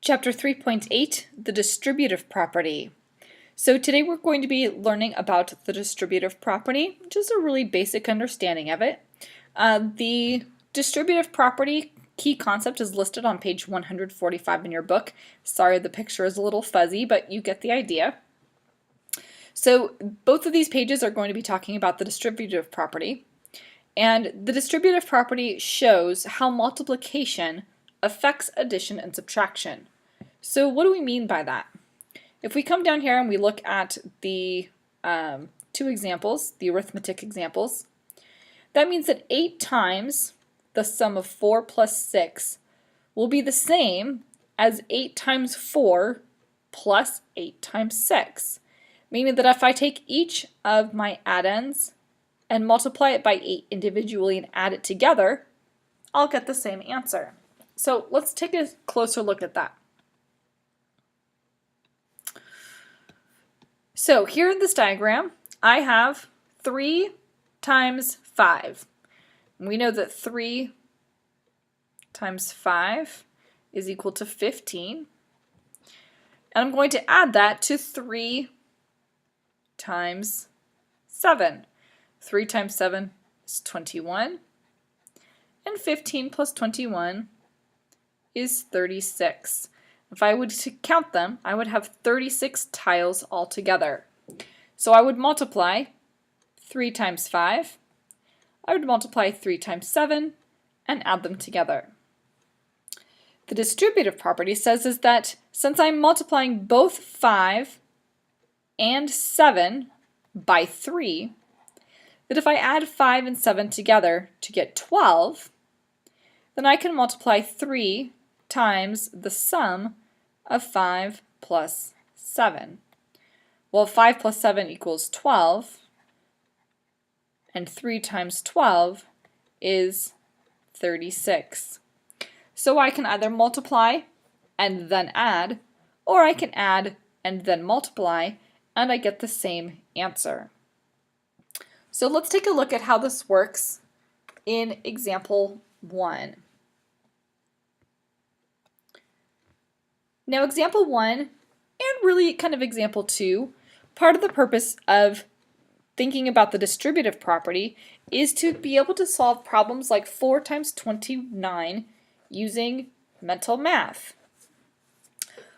Chapter 3.8, the distributive property. So today we're going to be learning about the distributive property, just a really basic understanding of it. The distributive property key concept is listed on page 145 in your book. Sorry, the picture is a little fuzzy, but you get the idea. So both of these pages are going to be talking about the distributive property. And the distributive property shows how multiplication affects addition and subtraction. So what do we mean by that? If we come down here and we look at the two examples, the arithmetic examples, that means that 8 times the sum of 4 plus 6 will be the same as 8 times 4 plus 8 times 6. Meaning that if I take each of my addends and multiply it by 8 individually and add it together, I'll get the same answer. So let's take a closer look at that. So here in this diagram, I have 3 times 5. We know that 3 times 5 is equal to 15. And I'm going to add that to 3 times 7. 3 times 7 is 21. And 15 plus 21 is 36. If I would to count them, I would have 36 tiles altogether. So I would multiply 3 times 5, I would multiply 3 times 7, and add them together. The distributive property says is that since I'm multiplying both 5 and 7 by 3, that if I add 5 and 7 together to get 12, then I can multiply 3 times the sum of 5 plus 7. Well, 5 plus 7 equals 12, and 3 times 12 is 36. So I can either multiply and then add, or I can add and then multiply, and I get the same answer. So let's take a look at how this works in example 1. Now example 1, and really kind of example 2, part of the purpose of thinking about the distributive property is to be able to solve problems like 4 times 29 using mental math.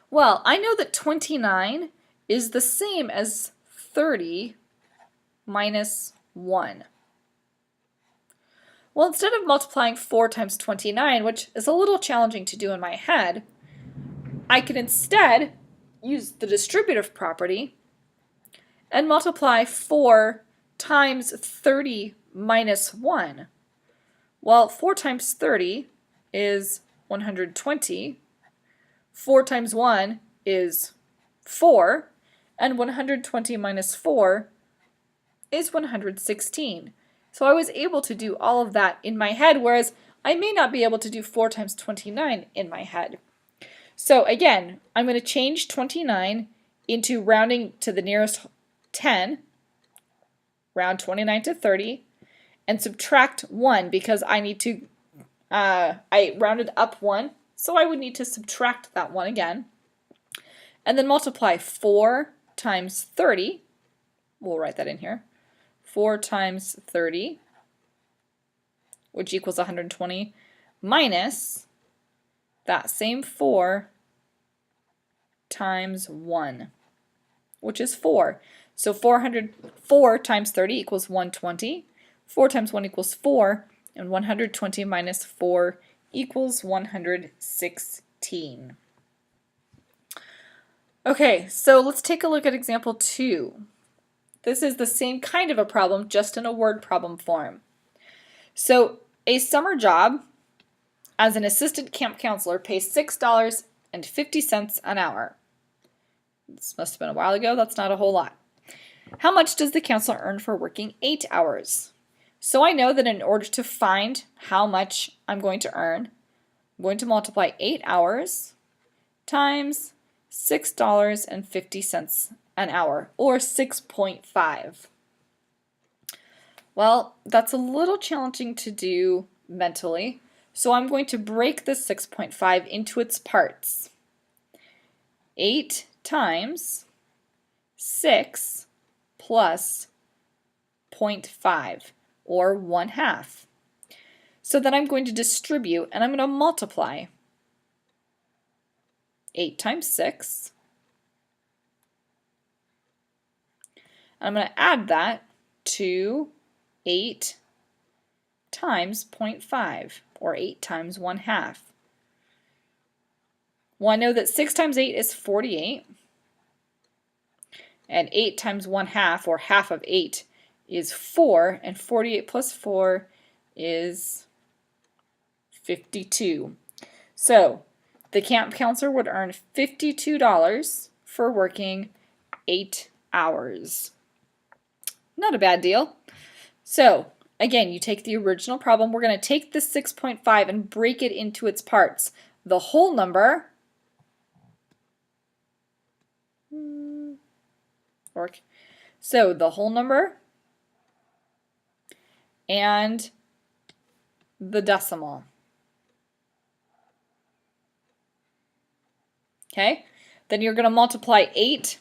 Well, I know that 29 is the same as 30 minus 1. Well, instead of multiplying 4 times 29, which is a little challenging to do in my head, I can instead use the distributive property and multiply 4 times 30 minus 1. Well, 4 times 30 is 120. 4 times 1 is 4. And 120 minus 4 is 116. So I was able to do all of that in my head, whereas I may not be able to do 4 times 29 in my head. So again, I'm going to change 29 into rounding to the nearest 10, round 29 to 30, and subtract 1 because I need to, I rounded up 1, so I would need to subtract that 1 again. And then multiply 4 times 30, we'll write that in here, 4 times 30, which equals 120, minus that same 4 times 1, which is 4. So 404 times 30 equals 120. 4 times 1 equals 4, and 120 minus 4 equals 116. Okay, so let's take a look at example 2. This is the same kind of a problem, just in a word problem form. So a summer job as an assistant camp counselor pays $6.50 an hour. This must have been a while ago. That's not a whole lot. How much does the counselor earn for working 8 hours? So I know that in order to find how much I'm going to earn, I'm going to multiply 8 hours times $6.50 an hour, or 6.5. Well, that's a little challenging to do mentally, so I'm going to break this 6.5 into its parts. 8 times 6 plus 0.5, or 1/2. So then I'm going to distribute, and I'm going to multiply 8 times 6. I'm going to add that to 8 times 0.5, or 8 times 1/2. Well, I know that 6 times 8 is 48, and 8 times 1/2, or half of 8, is 4, and 48 plus 4 is 52. So the camp counselor would earn $52 for working 8 hours. Not a bad deal. So again, you take the original problem. We're going to take this 6.5 and break it into its parts. The whole number, so the whole number and the decimal. Okay, then you're going to multiply 8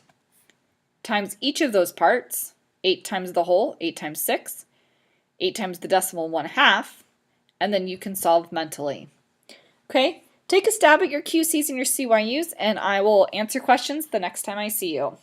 times each of those parts. 8 times the whole, 8 times 6, 8 times the decimal, 1/2, and then you can solve mentally. Okay, take a stab at your QCs and your CYUs, and I will answer questions the next time I see you.